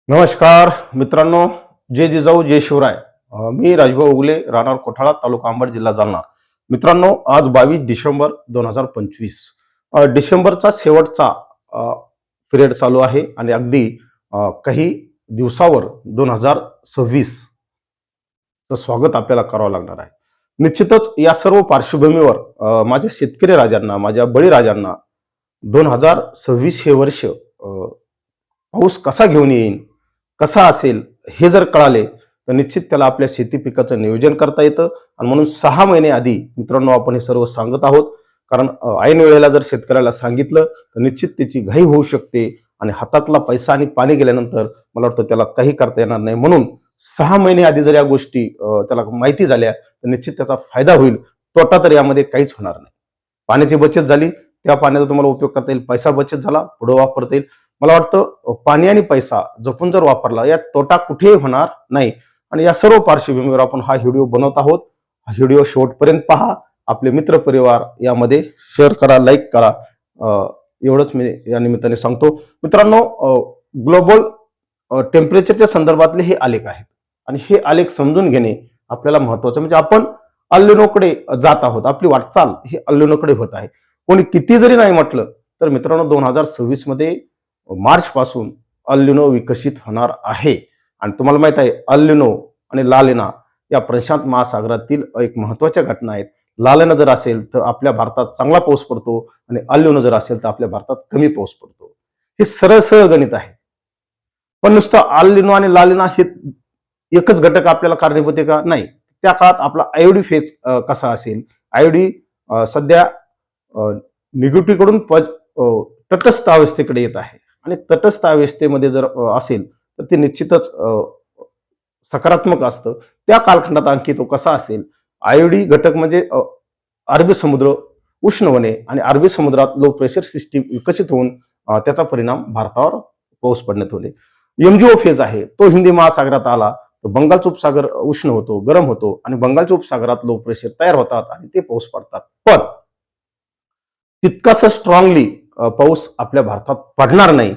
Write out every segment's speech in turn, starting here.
नमस्कार मित्रांनो, जय जिजाऊ जय शिवराय. मी राजभाऊ उगले, राहणार कोठाळा, तालुका अंबड, जिल्हा जालना. मित्रांनो, आज 22 डिसेंबर 2025. डिसेंबरचा शेवटचा पिरियड चालू आहे आणि अगदी काही दिवसावर 2026 चं स्वागत आपल्याला करावं लागणार आहे. निश्चितच या सर्व पार्श्वभूमीवर माझ्या शेतकरी राजांना, माझ्या बळीराजांना 2026 हे वर्ष पाऊस कसा घेऊन येईल, कसा असेल, हे जर कळाले तर निश्चित त्याला आपल्या शेती पिकाचं नियोजन करता येतं. आणि म्हणून 6 महिने आधी मित्रांनो आपण हे सर्व सांगत आहोत. कारण ऐन वेळेला जर शेतकऱ्याला सांगितलं तर निश्चित त्याची घाई होऊ शकते आणि हातातला पैसा आणि पाणी गेल्यानंतर मला वाटतं त्याला काही करता येणार नाही. म्हणून 6 महिने आधी जर या गोष्टी त्याला माहिती झाल्या तर निश्चित त्याचा फायदा होईल. तोटा तर यामध्ये काहीच होणार नाही. पाण्याची बचत झाली, त्या पाण्याचा तुम्हाला उपयोग करता येईल. पैसा बचत झाला, पुढे वापरता येईल. मला वाटतं पाणी आणि पैसा जपून जर वापरला यात तोटा कुठेही होणार नाही. आणि या सर्व पार्श्वभूमीवर आपण हा व्हिडिओ बनवत आहोत. हा व्हिडिओ शेवटपर्यंत पहा. आपले मित्र परिवार यामध्ये शेअर करा, लाईक करा. एवढंच मी या निमित्ताने सांगतो. मित्रांनो, ग्लोबल टेम्परेचरच्या संदर्भातले हे आलेख आहेत आणि हे आलेख समजून घेणे आपल्याला महत्वाचं. म्हणजे आपण अल्निनोकडे जात आहोत, आपली वाटचाल ही अल्निनोकडे होत आहे. कोणी किती जरी नाही म्हटलं तर मित्रांनो 2026 मध्ये मार्च पासून अल्निनो विकसित होणार आहे. आणि तुम्हाला माहित आहे अल्निनो आणि लालिना या प्रशांत महासागरातील एक महत्वाच्या घटना आहेत. लालिना जर असेल तर आपल्या भारतात चांगला पाऊस पडतो आणि अल्निनो जर असेल तर आपल्या भारतात कमी पाऊस पडतो. हे सरळ सरळ गणित आहे. पण नुसतं अल्निनो आणि लालिना हे एकच घटक आपल्याला कारणीभूत आहे का? नाही. त्या काळात आपला आयोडी फेज कसा असेल, आयोडी सध्या निगेटिव्ह कडून तटस्थ अवस्थेकडे येत आहे आणि तटस्थ अवस्थेमध्ये जर असेल तर ते निश्चितच सकारात्मक असतं. त्या कालखंडात आणखी तो कसा असेल, आयोडी घटक म्हणजे अरबी समुद्र उष्ण होणे आणि अरबी समुद्रात लो प्रेशर सिस्टीम विकसित होऊन त्याचा परिणाम भारतावर पाऊस पडण्यात होणे. एमजीओ फेज आहे तो हिंदी महासागरात आला तर बंगालचा उपसागर उष्ण होतो, गरम होतो आणि बंगालच्या उपसागरात लो प्रेशर तयार होतात आणि ते पाऊस पडतात. पण तितकासा स्ट्रॉंगली पाऊस आपल्या भारतात पडणार नाही.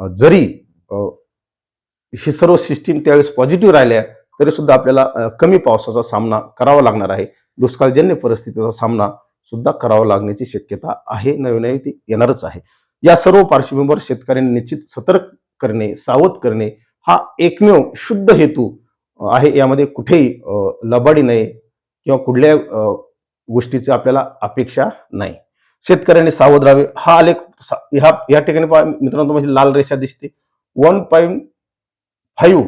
जरी ही सर्व सिस्टीम त्यावेळेस पॉझिटिव्ह राहिल्या तरी सुद्धा आपल्याला कमी पावसाचा सामना करावा लागणार आहे. दुष्काळजन्य परिस्थितीचा सामना सुद्धा करावा लागण्याची शक्यता आहे. नवी ती येणारच आहे. या सर्व पार्श्वभूमीवर शेतकऱ्यांनी निश्चित सतर्क करणे, सावध करणे हा एकमेव शुद्ध हेतू आहे. यामध्ये कुठेही लबाडी नाही किंवा कुठल्या गोष्टीची आपल्याला अपेक्षा नाही. शेतकऱ्यांनी सावध राहावे. हा आलेख या ठिकाणी मित्रांनो तुम्हाला लाल रेषा दिसते. 1.5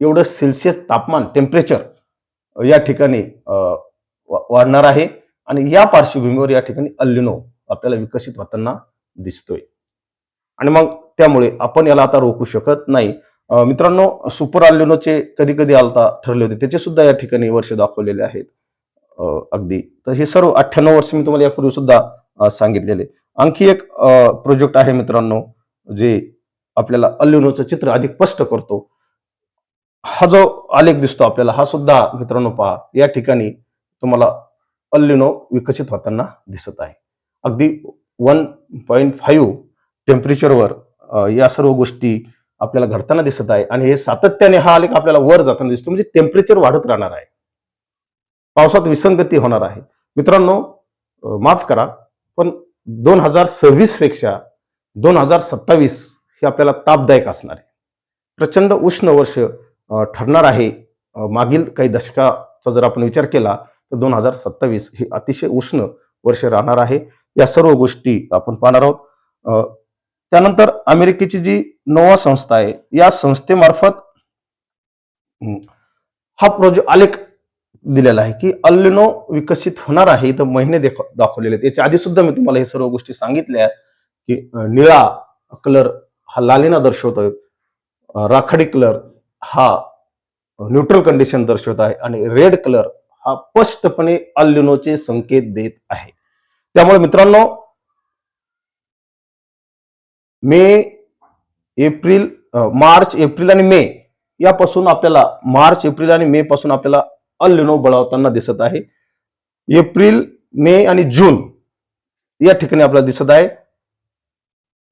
एवढं सेल्सिअस तापमान टेम्परेचर या ठिकाणी वाढणार आहे आणि या पार्श्वभूमीवर या ठिकाणी अल्निनो आपल्याला विकसित होताना दिसतोय. आणि मग त्यामुळे आपण याला आता रोखू शकत नाही. मित्रांनो, सुपर अल्निनोचे कधी कधी आलता ठरले होते, त्याचे सुद्धा या ठिकाणी वर्ष दाखवलेले आहेत. अगदी तर हे सर्व 98 वर्ष मी तुम्हाला यापूर्वी सुद्धा सांगितलेले. आणखी एक प्रोजेक्ट आहे मित्रांनो जे आपल्याला अल्निनोचं चित्र अधिक स्पष्ट करतो. हा जो आलेख दिसतो आपल्याला हा सुद्धा मित्रांनो पहा, या ठिकाणी तुम्हाला अल्निनो विकसित होताना दिसत आहे. अगदी 1.5 टेम्परेचरवर या सर्व गोष्टी आपल्याला घडताना दिसत आहे आणि हे सातत्याने हा आलेख आपल्याला वर जाताना दिसतो. म्हणजे टेम्परेचर वाढत राहणार आहे, पावसात विसंगती होणार आहे. मित्रांनो, माफ करा पण 2026 पेक्षा 2027 हे आपल्याला तापदायक असणार आहे. प्रचंड उष्ण वर्ष ठरणार आहे. मागील काही दशकाचा जर आपण विचार केला तर 2027 हे अतिशय उष्ण वर्ष राहणार आहे. या सर्व गोष्टी आपण पाहणार आहोत. त्यानंतर अमेरिकेची जी नोवा संस्था आहे या संस्थेमार्फत हा आलेख दिलेला आहे की अल्निनो विकसित होणार आहे. तर महिने दाखवलेले आहेत. याच्या आधी सुद्धा मी तुम्हाला हे सर्व गोष्टी सांगितल्या की निळा कलर हा लालिना दर्शवतोय, राखाडी कलर हा न्यूट्रल कंडिशन दर्शवत आहे आणि रेड कलर हा स्पष्टपणे अल्निनोचे संकेत देत आहे. त्यामुळे मित्रांनो, मार्च एप्रिल आणि मे यापासून आपल्याला मार्च एप्रिल आणि मे पासून आपल्याला अल्निनो बळावताना दिसत आहे. एप्रिल मे आणि जून या ठिकाणी आपल्याला दिसत आहे.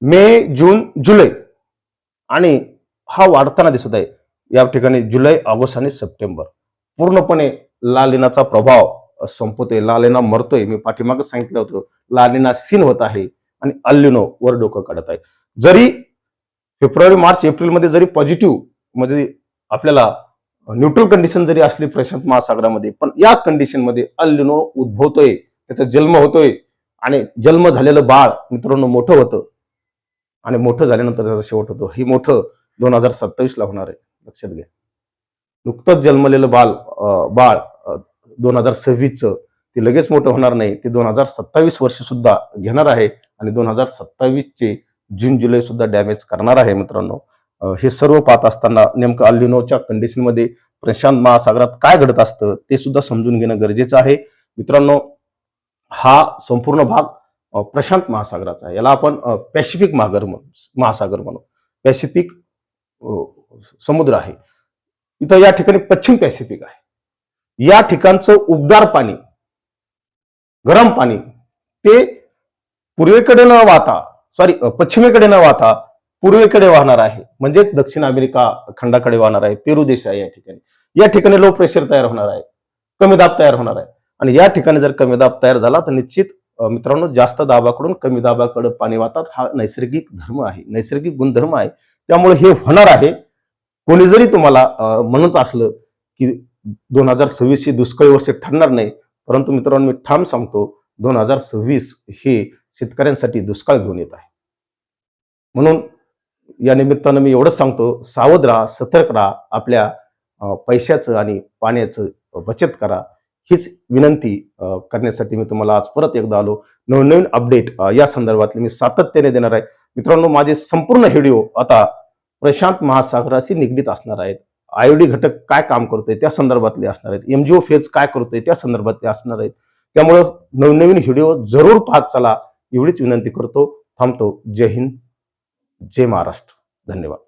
मे जून जुलै आणि हा वाढताना दिसत आहे. या ठिकाणी जुलै, ऑगस्ट आणि सप्टेंबर पूर्णपणे लालिनाचा प्रभाव संपतोय. लालिना मरतोय. मी पाठीमागे सांगितलं होतं लालिना सीन होत आहे आणि अल्लिनो वर डोकं काढत आहे. जरी फेब्रुवारी, मार्च, एप्रिलमध्ये जरी पॉझिटिव्ह म्हणजे आपल्याला न्यूट्रल कंडिशन जरी असली प्रशांत महासागरामध्ये, पण या कंडिशनमध्ये अल्लिनो उद्भवतोय, त्याचा जन्म होतोय आणि जन्म झालेलं बाळ मित्रांनो मोठं होतं आणि मोठं झाल्यानंतर त्याचा शेवट होतो. ही मोठं 2027 ला होणार आहे, लक्षात घ्या. नुकतंच जन्मलेलं बाळ 2026चं ते लगेच मोठं होणार नाही. ते 2027 वर्ष सुद्धा घेणार आहे आणि 2027चे जून, जुलै सुद्धा डॅमेज करणार आहे मित्रांनो. हे सर्व पाहत असताना नेमकं अल्निनोच्या कंडिशनमध्ये प्रशांत महासागरात काय घडत असतं ते सुद्धा समजून घेणं गरजेचं आहे मित्रांनो. हा संपूर्ण भाग प्रशांत महासागराचा आहे. याला आपण पॅसिफिक महासागर म्हणू. पॅसिफिक समुद्र आहे. इथं या ठिकाणी पश्चिम पॅसिफिक आहे. या ठिकाणचं उबदार पाणी, गरम पाणी ते पूर्वेकडे न वाहता पश्चिमेकडे न वाहता पूर्वेकडे वाहणार आहे. म्हणजे दक्षिण अमेरिका खंडाकडे वाहणार आहे. पेरू देश आहे या ठिकाणी. या ठिकाणी लो प्रेशर तयार होणार आहे, कमी दाब तयार होणार आहे आणि या ठिकाणी जर कमी दाब तयार झाला तर निश्चित मित्रांनो जास्त दाबाकडून कमी दाबाकडे पाणी वाहतात. हा नैसर्गिक धर्म आहे, नैसर्गिक गुणधर्म आहे. त्यामुळे हे होणार आहे. कोणी जरी तुम्हाला म्हणत असलं की 2026 ही दुष्काळी वर्ष ठरणार नाही, परंतु मित्रांनो मी ठाम सांगतो 2026 हे शेतकऱ्यांसाठी दुष्काळ घेऊन येत आहे. म्हणून या निमित्तानं मी एवढंच सांगतो, सावध राहा, सतर्क राहा, आपल्या पैशाचं आणि पाण्याचं बचत करा. हीच विनंती करण्यासाठी मी तुम्हाला आज परत एकदा आलो. नवनवीन अपडेट या संदर्भातले मी सातत्याने देणार आहे मित्रांनो. माझे संपूर्ण व्हिडिओ आता प्रशांत महासागराशी निगडीत असणार आहेत. आयोडी घटक काय काम करतोय त्या संदर्भातले असणार आहेत. एमजीओ फेज काय करतोय त्या संदर्भातले असणार आहेत. त्यामुळं नवनवीन व्हिडिओ जरूर पाहत चला एवढीच विनंती करतो. थांबतो. जय हिंद, जय महाराष्ट्र. धन्यवाद.